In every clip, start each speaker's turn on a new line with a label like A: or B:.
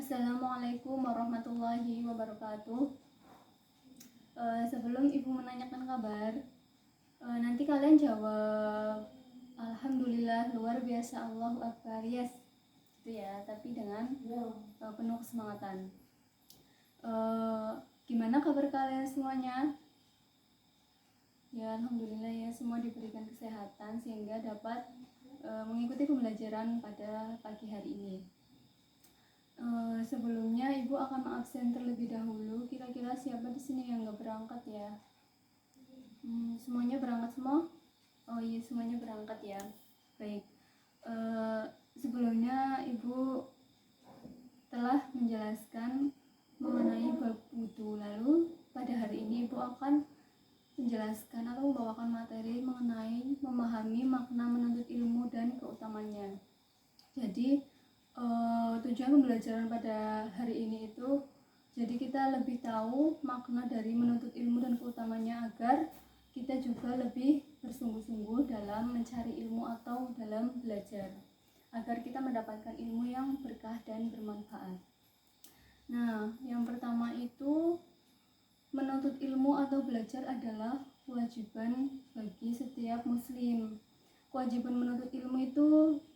A: Assalamualaikum warahmatullahi wabarakatuh. Sebelum ibu menanyakan kabar, nanti kalian jawab Alhamdulillah, luar biasa, Allahu Akbar, yes, gitu ya, tapi dengan penuh kesemangatan. Gimana kabar kalian semuanya? Ya, alhamdulillah ya, semua diberikan kesehatan sehingga dapat mengikuti pembelajaran pada pagi hari ini. Sebelumnya ibu akan mengabsen terlebih dahulu. Kira-kira siapa di sini yang nggak berangkat ya? Semuanya berangkat semua? Oh iya, semuanya berangkat ya. Baik. Sebelumnya ibu telah menjelaskan mengenai bab wudhu. Lalu pada hari ini ibu akan menjelaskan atau membawakan materi mengenai memahami makna menuntut ilmu dan keutamanya. Jadi tujuan pembelajaran pada hari ini itu jadi kita lebih tahu makna dari menuntut ilmu dan keutamanya agar kita juga lebih bersungguh-sungguh dalam mencari ilmu atau dalam belajar agar kita mendapatkan ilmu yang berkah dan bermanfaat. Nah, yang pertama itu menuntut ilmu atau belajar adalah kewajiban bagi setiap muslim. Kewajiban menuntut ilmu itu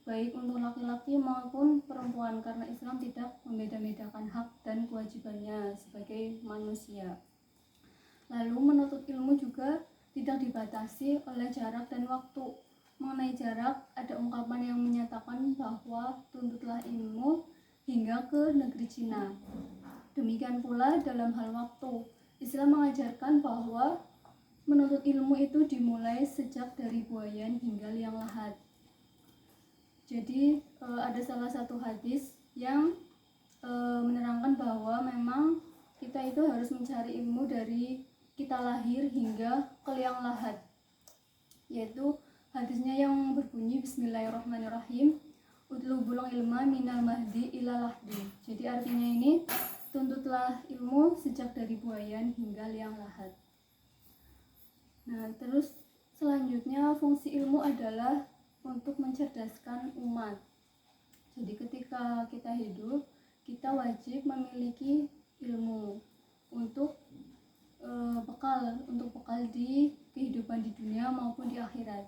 A: baik untuk laki-laki maupun perempuan karena Islam tidak membeda-bedakan hak dan kewajibannya sebagai manusia. Lalu menuntut ilmu juga tidak dibatasi oleh jarak dan waktu. Mengenai jarak, ada ungkapan yang menyatakan bahwa tuntutlah ilmu hingga ke negeri Cina. Demikian pula dalam hal waktu, Islam mengajarkan bahwa menuntut ilmu itu dimulai sejak dari buayan hingga liang lahat. Jadi ada salah satu hadis yang menerangkan bahwa memang kita itu harus mencari ilmu dari kita lahir hingga ke liang lahat, yaitu hadisnya yang berbunyi Bismillahirrahmanirrahim, utlubul ilma minal mahdi ila lahdi. Jadi artinya ini, tuntutlah ilmu sejak dari buayan hingga liang lahat. Nah, terus selanjutnya fungsi ilmu adalah untuk mencerdaskan umat. Jadi ketika kita hidup, kita wajib memiliki ilmu untuk bekal di kehidupan di dunia maupun di akhirat.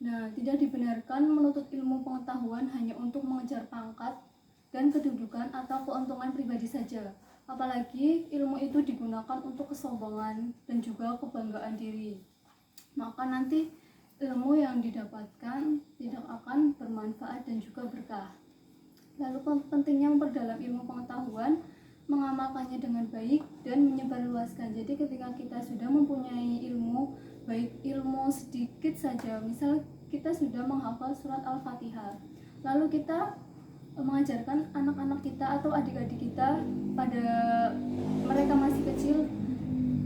A: Nah, tidak dibenarkan menuntut ilmu pengetahuan hanya untuk mengejar pangkat dan kedudukan atau keuntungan pribadi saja. Apalagi ilmu itu digunakan untuk kesombongan dan juga kebanggaan diri. Maka nanti ilmu yang didapatkan tidak akan bermanfaat dan juga berkah. Lalu pentingnya memperdalam ilmu pengetahuan, mengamalkannya dengan baik dan menyebarluaskan. Jadi ketika kita sudah mempunyai ilmu, baik ilmu sedikit saja, misal kita sudah menghafal surat Al-Fatihah, lalu kita mengajarkan anak-anak kita atau adik-adik kita pada mereka masih kecil,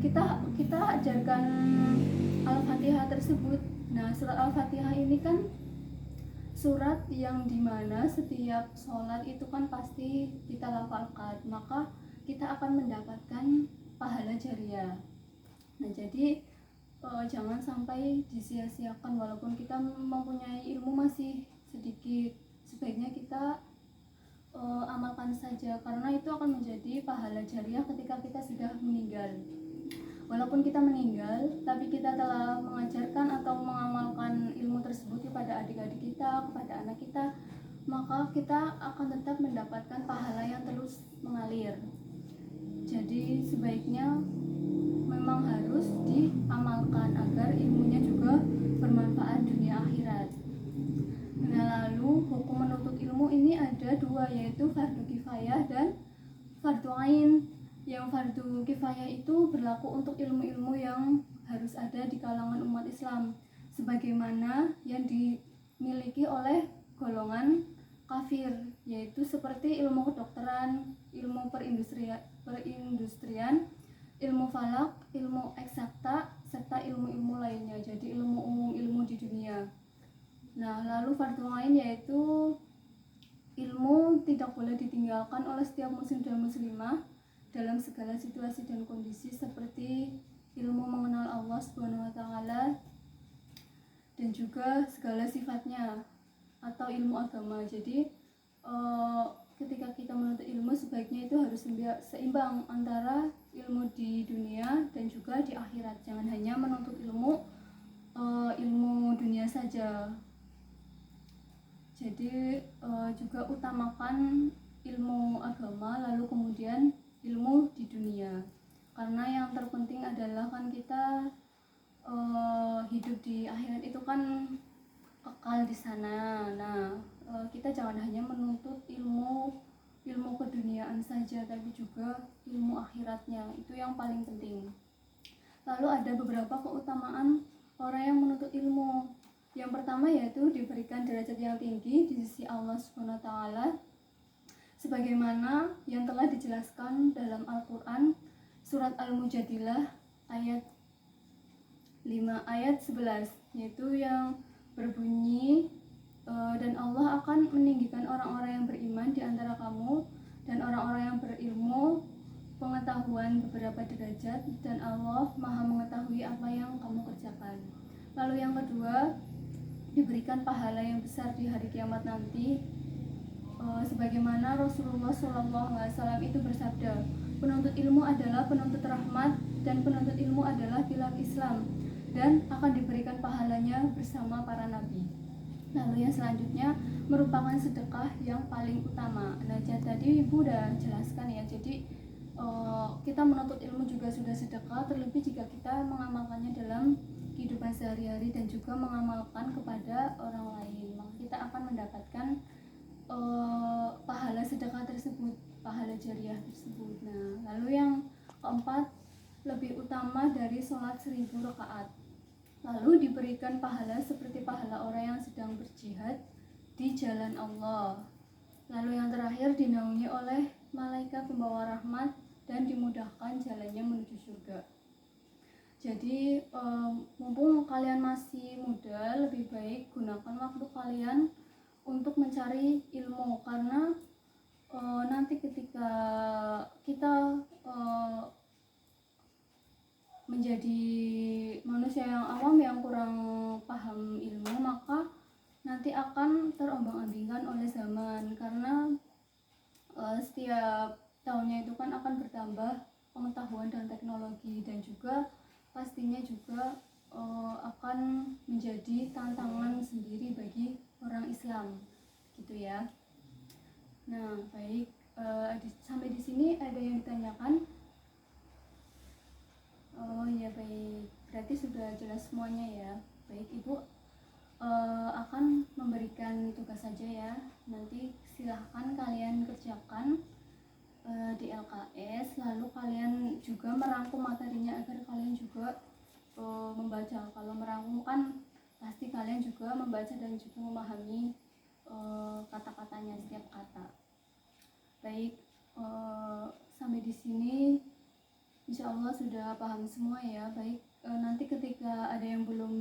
A: kita ajarkan Al-Fatihah tersebut. Nah, surat Al-Fatihah ini kan surat yang dimana setiap sholat itu kan pasti kita lafalkan, maka kita akan mendapatkan pahala jariah. Nah, jadi jangan sampai disia-siakan walaupun kita mempunyai ilmu masih sedikit, sebaiknya kita amalkan saja karena itu akan menjadi pahala jariah ketika kita sudah meninggal. Walaupun kita meninggal, tapi kita telah mengajarkan atau mengamalkan ilmu tersebut kepada adik-adik kita, kepada anak kita, maka kita akan tetap mendapatkan pahala yang terus mengalir. Jadi sebaiknya memang harus diamalkan agar ilmunya juga bermanfaat dunia akhirat. Nah, lalu hukum menuntut ilmu ini ada dua, yaitu fardu kifayah dan fardu ain. Yang fardu kifayah itu berlaku untuk ilmu-ilmu yang harus ada di kalangan umat Islam, sebagaimana yang dimiliki oleh golongan kafir, yaitu seperti ilmu kedokteran, ilmu perindustrian, ilmu falak, ilmu eksakta, serta ilmu-ilmu lainnya. Jadi ilmu umum, ilmu di dunia. Nah, lalu fardu ain yaitu ilmu tidak boleh ditinggalkan oleh setiap muslim dan muslimah dalam segala situasi dan kondisi, seperti ilmu mengenal Allah Subhanahu wa taala dan juga segala sifatnya atau ilmu agama. Jadi ketika kita menuntut sebaiknya itu harus seimbang antara ilmu di dunia dan juga di akhirat. Jangan hanya menuntut ilmu dunia saja. Jadi juga utamakan ilmu agama lalu kemudian ilmu di dunia. Karena yang terpenting adalah kan kita hidup di akhirat itu kan kekal di sana. Nah, kita jangan hanya menuntut ilmu keduniaan saja, tapi juga ilmu akhiratnya. Itu yang paling penting. Lalu ada beberapa keutamaan orang yang menuntut ilmu. Yang pertama yaitu diberikan derajat yang tinggi di sisi Allah Subhanahu wa taala, sebagaimana yang telah dijelaskan dalam Al-Qur'an surat Al-Mujadilah ayat 5 ayat 11, yaitu yang berbunyi dan Allah akan meninggikan orang-orang yang beriman di antara kamu dan orang-orang yang berilmu pengetahuan beberapa derajat, dan Allah Maha mengetahui apa yang kamu kerjakan. Lalu yang kedua, diberikan pahala yang besar di hari kiamat nanti, sebagaimana Rasulullah SAW itu bersabda, penuntut ilmu adalah penuntut rahmat dan penuntut ilmu adalah pilar Islam dan akan diberikan pahalanya bersama para nabi. Lalu yang selanjutnya merupakan sedekah yang paling utama. Nah, tadi Ibu udah jelaskan ya. Jadi kita menuntut ilmu juga sudah sedekah, terlebih jika kita mengamalkannya dalam kehidupan sehari-hari dan juga mengamalkan kepada orang lain, maka kita akan mendapatkan pahala sedekah tersebut, pahala jariah tersebut. Nah, lalu yang keempat, lebih utama dari sholat 1000 rakaat. Lalu diberikan pahala seperti pahala orang yang sedang berjihad di jalan Allah. Lalu yang terakhir, dinaungi oleh malaikat pembawa rahmat dan dimudahkan jalannya menuju surga. Jadi mumpung kalian masih muda, lebih baik gunakan waktu kalian untuk mencari ilmu, karena nanti ketika kita menjadi manusia yang awam yang kurang paham ilmu, maka nanti akan terombang-ambingkan oleh zaman, karena setiap tahunnya itu kan akan bertambah pengetahuan dan teknologi, dan juga pastinya juga akan menjadi tantangan sendiri bagi orang Islam, gitu ya. Nah, baik, sampai di sini ada yang ditanyakan? Oh ya, baik, berarti sudah jelas semuanya ya. Baik, Ibu akan memberikan tugas saja ya. Nanti silahkan kalian kerjakan di LKS, lalu kalian juga merangkum materinya agar kalian juga membaca. Kalau merangkum kan pasti kalian juga membaca dan juga memahami kata-katanya, setiap kata. Baik, sampai di sini insya Allah sudah paham semua ya. Baik, nanti ketika ada yang belum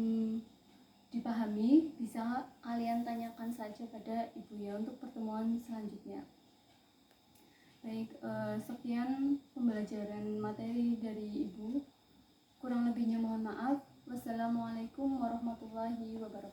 A: dipahami bisa kalian tanyakan saja pada Ibu ya untuk pertemuan selanjutnya. Baik, sekian pembelajaran materi dari Ibu. Kurang lebihnya mohon maaf. Wassalamualaikum warahmatullahi wabarakatuh.